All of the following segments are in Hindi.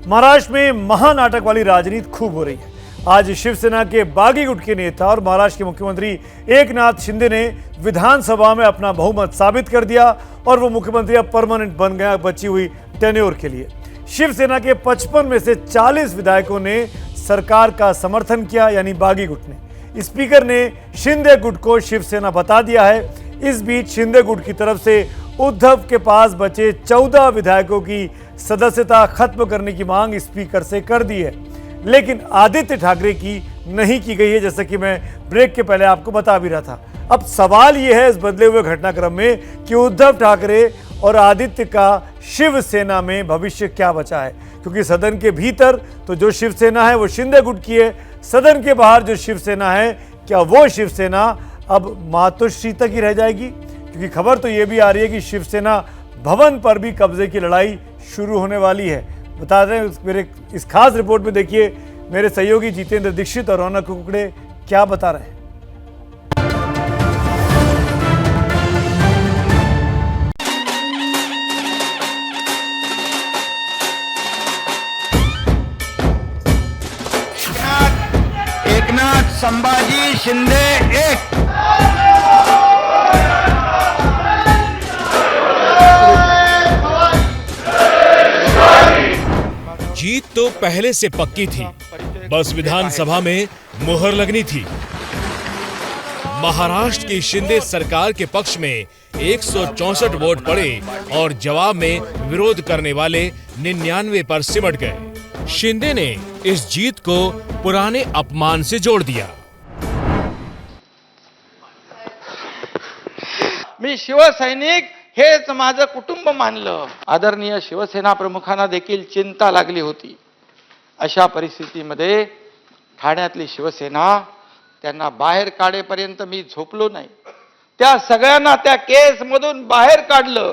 महाराष्ट्र में महानाटक वाली राजनीति खूब हो रही है। आज शिवसेना के बागी गुट के नेता और महाराष्ट्र के मुख्यमंत्री एकनाथ शिंदे ने विधानसभा में अपना बहुमत साबित कर दिया और वो मुख्यमंत्री अब परमानेंट बन गया बची हुई टेन्योर के लिए। शिवसेना के 55 में से 40 विधायकों ने सरकार का समर्थन किया, यानी बागी गुट ने। स्पीकर ने शिंदे गुट को शिवसेना बता दिया है। इस बीच शिंदे गुट की तरफ से उद्धव के पास बचे 14 विधायकों की सदस्यता खत्म करने की मांग स्पीकर से कर दी है, लेकिन आदित्य ठाकरे की नहीं की गई है, जैसा कि मैं ब्रेक के पहले आपको बता भी रहा था। अब सवाल यह है इस बदले हुए घटनाक्रम में कि उद्धव ठाकरे और आदित्य का शिवसेना में भविष्य क्या बचा है, क्योंकि सदन के भीतर तो जो शिवसेना है वो शिंदे गुट की है, सदन के बाहर जो शिवसेना है क्या वो शिवसेना अब मातोश्री तक ही रह जाएगी? क्योंकि खबर तो ये भी आ रही है कि शिवसेना भवन पर भी कब्जे की लड़ाई शुरू होने वाली है। बता रहे हैं मेरे इस खास रिपोर्ट में, देखिए मेरे सहयोगी जितेंद्र दीक्षित और रौनक कुकड़े क्या बता रहे हैं। एकनाथ संभाजी शिंदे एक। जीत तो पहले से पक्की थी, बस विधानसभा में मुहर लगनी थी। महाराष्ट्र की शिंदे सरकार के पक्ष में 164 वोट पड़े और जवाब में विरोध करने वाले 99 पर सिमट गए। शिंदे ने इस जीत को पुराने अपमान से जोड़ दिया। मी शिवसैनिक हेच माझं कुटुंब मानलं। आदरणीय शिवसेना प्रमुखांना देखील चिंता लागली होती। अशा परिस्थितीमध्ये ठाण्यातली शिवसेना त्यांना बाहेर काढेपर्यंत मी झोपलो नाही। त्या सगळ्यांना त्या केस मधून बाहेर काढलं।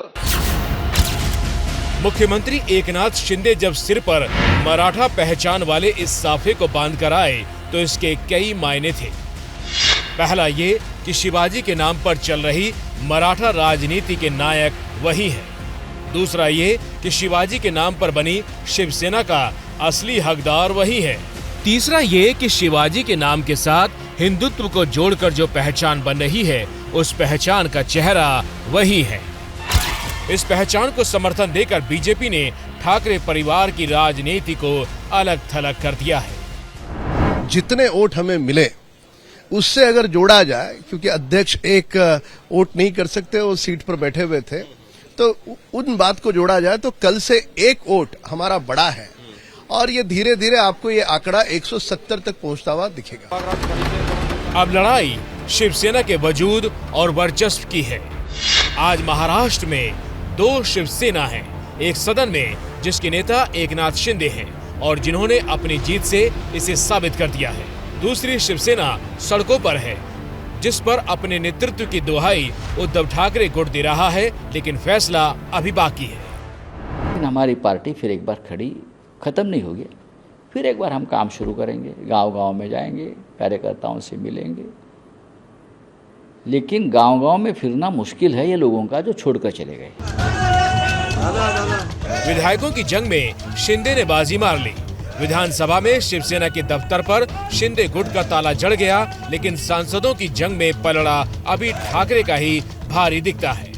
मुख्यमंत्री एकनाथ शिंदे जब सिर पर मराठा पहचान वाले इस साफे को बांध कर आए तो इसके कई मायने थे। पहला ये कि शिवाजी के नाम पर चल रही मराठा राजनीति के नायक वही हैं। दूसरा ये कि शिवाजी के नाम पर बनी शिवसेना का असली हकदार वही है। तीसरा ये कि शिवाजी के नाम के साथ हिंदुत्व को जोड़कर जो पहचान बन रही है उस पहचान का चेहरा वही है। इस पहचान को समर्थन देकर बीजेपी ने ठाकरे परिवार की राजनीति को अलग थलग कर दिया है। जितने वोट हमें मिले उससे अगर जोड़ा जाए, क्योंकि अध्यक्ष एक वोट नहीं कर सकते, वो सीट पर बैठे हुए थे, तो उन बात को जोड़ा जाए तो कल से एक वोट हमारा बड़ा है और ये धीरे धीरे आपको ये आंकड़ा 170 तक पहुंचता हुआ दिखेगा। अब लड़ाई शिवसेना के वजूद और वर्चस्व की है। आज महाराष्ट्र में 2 शिवसेना हैं, एक सदन में जिसके नेता एकनाथ शिंदे हैं और जिन्होंने अपनी जीत से इसे साबित कर दिया है। दूसरी शिवसेना सड़कों पर है, जिस पर अपने नेतृत्व की दुहाई उद्धव ठाकरे गुट दे रहा है, लेकिन फैसला अभी बाकी है। हमारी पार्टी फिर एक बार खड़ी खत्म नहीं होगी। फिर एक बार हम काम शुरू करेंगे, गांव-गांव में जाएंगे, कार्यकर्ताओं से मिलेंगे। लेकिन गांव-गांव में फिरना मुश्किल है ये लोगों का जो छोड़कर चले गए। विधायकों की जंग में शिंदे ने बाजी मार ली। विधानसभा में शिवसेना के दफ्तर पर शिंदे गुट का ताला जड़ गया, लेकिन सांसदों की जंग में पलड़ा अभी ठाकरे का ही भारी दिखता है।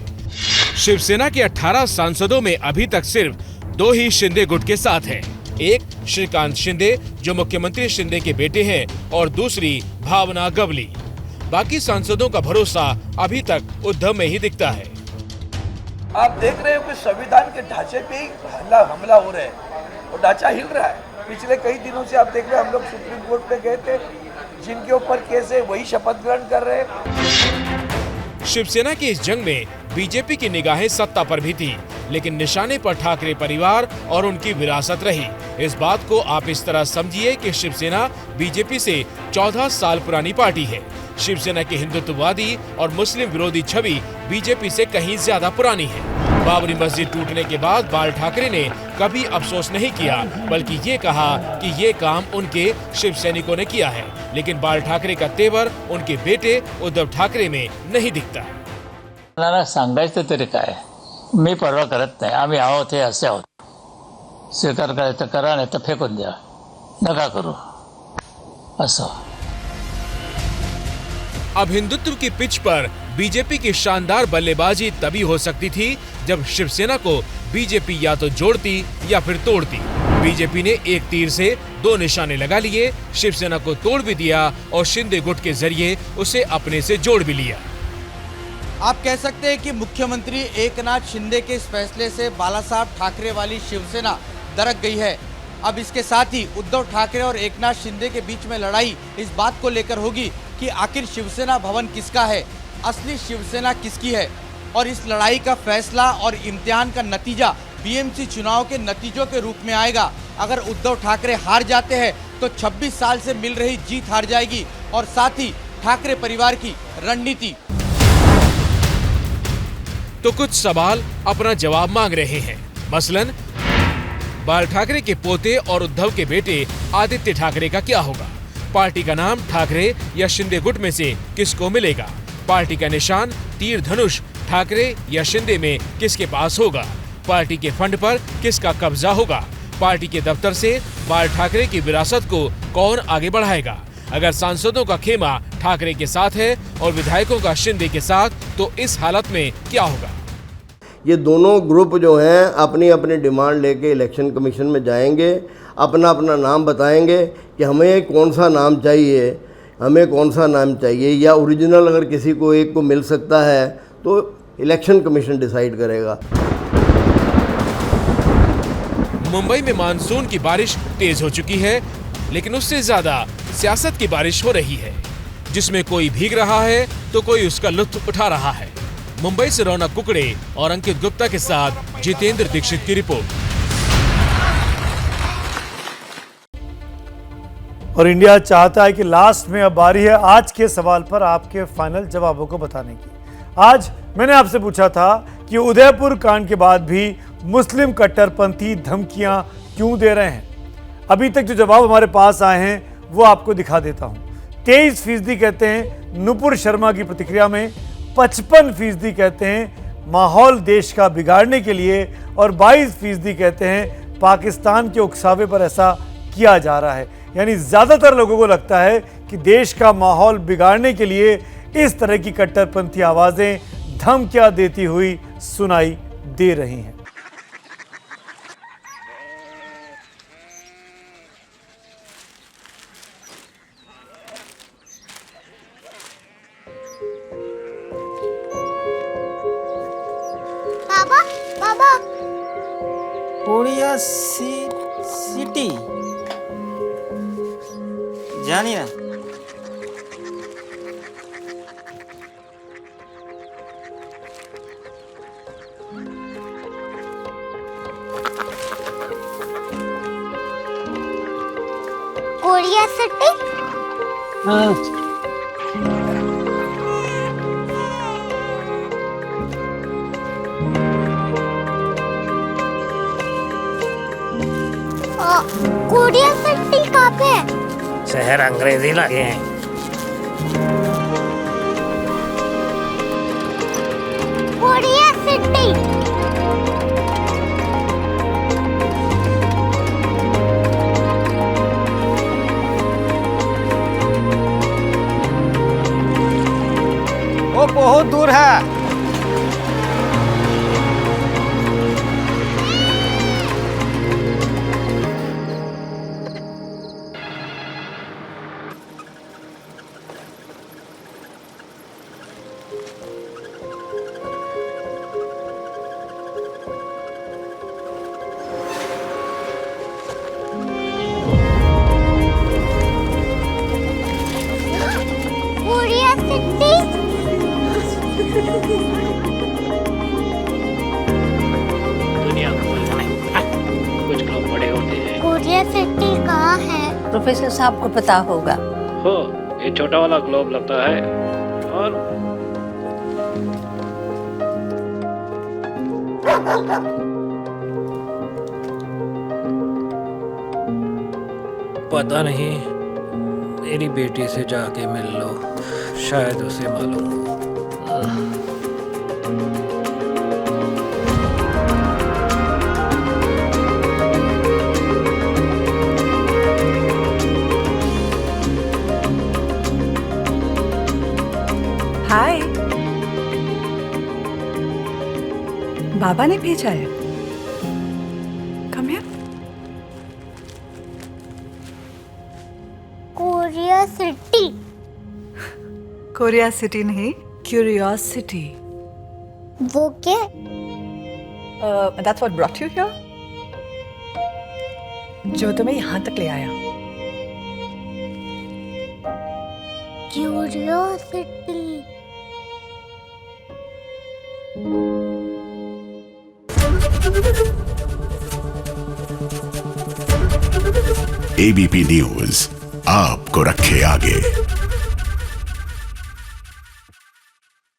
शिवसेना के 18 सांसदों में अभी तक सिर्फ 2 ही शिंदे गुट के साथ हैं। एक श्रीकांत शिंदे जो मुख्यमंत्री शिंदे के बेटे हैं और दूसरी भावना गवली। बाकी सांसदों का भरोसा अभी तक उद्धव में ही दिखता है। आप देख रहे हो कि संविधान के ढांचे पे ही हमला हो रहा है और ढांचा हिल रहा है। पिछले कई दिनों से आप देख रहे हैं, हम लोग सुप्रीम कोर्ट पे गए थे, जिनके ऊपर केस है वही शपथ ग्रहण कर रहे हैं। शिवसेना की इस जंग में बीजेपी की निगाहें सत्ता पर भी थी, लेकिन निशाने पर ठाकरे परिवार और उनकी विरासत रही। इस बात को आप इस तरह समझिए कि शिवसेना बीजेपी से 14 साल पुरानी पार्टी है। शिवसेना की हिंदुत्ववादी और मुस्लिम विरोधी छवि बीजेपी से कहीं ज्यादा पुरानी है। बाबरी मस्जिद टूटने के बाद बाल ठाकरे ने कभी अफसोस नहीं किया, बल्कि ये कहा कि ये काम उनके शिव सैनिकों ने किया है। लेकिन बाल ठाकरे का तेवर उनके बेटे उद्धव ठाकरे में नहीं दिखता। सांगायचं तरी काय, मी परवा करत नाही, आम्ही आहोत हे असे आहोत। स्वीकार करायचं करा, नाही तर फेकून द्या, नका करू असं. अब हिंदुत्व की पिच पर बीजेपी की शानदार बल्लेबाजी तभी हो सकती थी जब शिवसेना को बीजेपी या तो जोड़ती या फिर तोड़ती. बीजेपी ने एक तीर से दो निशाने लगा लिए, शिवसेना को तोड़ भी दिया और शिंदे गुट के जरिए उसे अपने से जोड़ भी लिया. आप कह सकते हैं कि मुख्यमंत्री एकनाथ शिंदे के इस फैसले से बालासाहब ठाकरे वाली शिवसेना दरक गई है. अब इसके साथ ही उद्धव ठाकरे और एकनाथ शिंदे के बीच में लड़ाई इस बात को लेकर होगी कि आखिर शिवसेना भवन किसका है, असली शिवसेना किसकी है. और इस लड़ाई का फैसला और इम्तिहान का नतीजा बीएमसी चुनाव के नतीजों के रूप में आएगा. अगर उद्धव ठाकरे हार जाते हैं तो 26 साल से मिल रही जीत हार जाएगी और साथ ही ठाकरे परिवार की रणनीति. तो कुछ सवाल अपना जवाब मांग रहे हैं. मसलन बाल ठाकरे के पोते और उद्धव के बेटे आदित्य ठाकरे का क्या होगा? पार्टी का नाम ठाकरे या शिंदे गुट में से किसको मिलेगा? पार्टी का निशान तीर धनुष ठाकरे या शिंदे में किसके पास होगा? पार्टी के फंड पर किसका कब्जा होगा? पार्टी के दफ्तर से बाल ठाकरे की विरासत को कौन आगे बढ़ाएगा? अगर सांसदों का खेमा ठाकरे के साथ है और विधायकों का शिंदे के साथ, तो इस हालत में क्या होगा? ये दोनों ग्रुप जो हैं अपनी अपनी डिमांड लेके इलेक्शन कमीशन में जाएंगे, अपना अपना नाम बताएंगे कि हमें कौन सा नाम चाहिए, हमें कौन सा नाम चाहिए, या ओरिजिनल अगर किसी को एक को मिल सकता है तो इलेक्शन कमीशन डिसाइड करेगा. मुंबई में मानसून की बारिश तेज हो चुकी है, लेकिन उससे ज्यादा सियासत की बारिश हो रही है, जिसमें कोई भीग रहा है तो कोई उसका लुत्फ उठा रहा है. मुंबई से रौनक कुकड़े और अंकित गुप्ता के साथ जितेंद्र दीक्षित की रिपोर्ट. और इंडिया चाहता है कि लास्ट में अब बारी है आज के सवाल पर आपके फाइनल जवाबों को बताने की. आज मैंने आपसे पूछा था कि उदयपुर कांड के बाद भी मुस्लिम कट्टरपंथी धमकियां क्यों दे रहे हैं. अभी तक जो जवाब हमारे पास आए हैं वो आपको दिखा देता हूं. 23% कहते हैं नुपुर शर्मा की प्रतिक्रिया में, 55% कहते हैं माहौल देश का बिगाड़ने के लिए, और 22% कहते हैं पाकिस्तान के उकसावे पर ऐसा किया जा रहा है. यानी ज्यादातर लोगों को लगता है कि देश का माहौल बिगाड़ने के लिए इस तरह की कट्टरपंथी आवाजें धमकियां देती हुई सुनाई दे रही हैं. बाबा बाबा कोरिया सिटी जानिए कोरिया सिटी. हाँ कोरिया सिटी कहाँ पे है? शहर अंग्रेजी लगे हैं. Korea city. वो बहुत दूर है. Korea city. दुनिया को कुछ लोग बड़े होते हैं. कोरिया सिटी कहाँ है? प्रोफेसर साहब को पता होगा. हो, ये छोटा वाला ग्लोब लगता है और पता नहीं, मेरी बेटी से जाके मिल लो, शायद उसे मालूम हो. पापा ने भेजा है। Come here. Korea city. Korea city नहीं, क्यूरियोसिटी। वो क्या? That's what brought you here? जो तुम्हें यहाँ तक ले आया। क्यूरियोसिटी। एबीपी न्यूज आपको रखे आगे।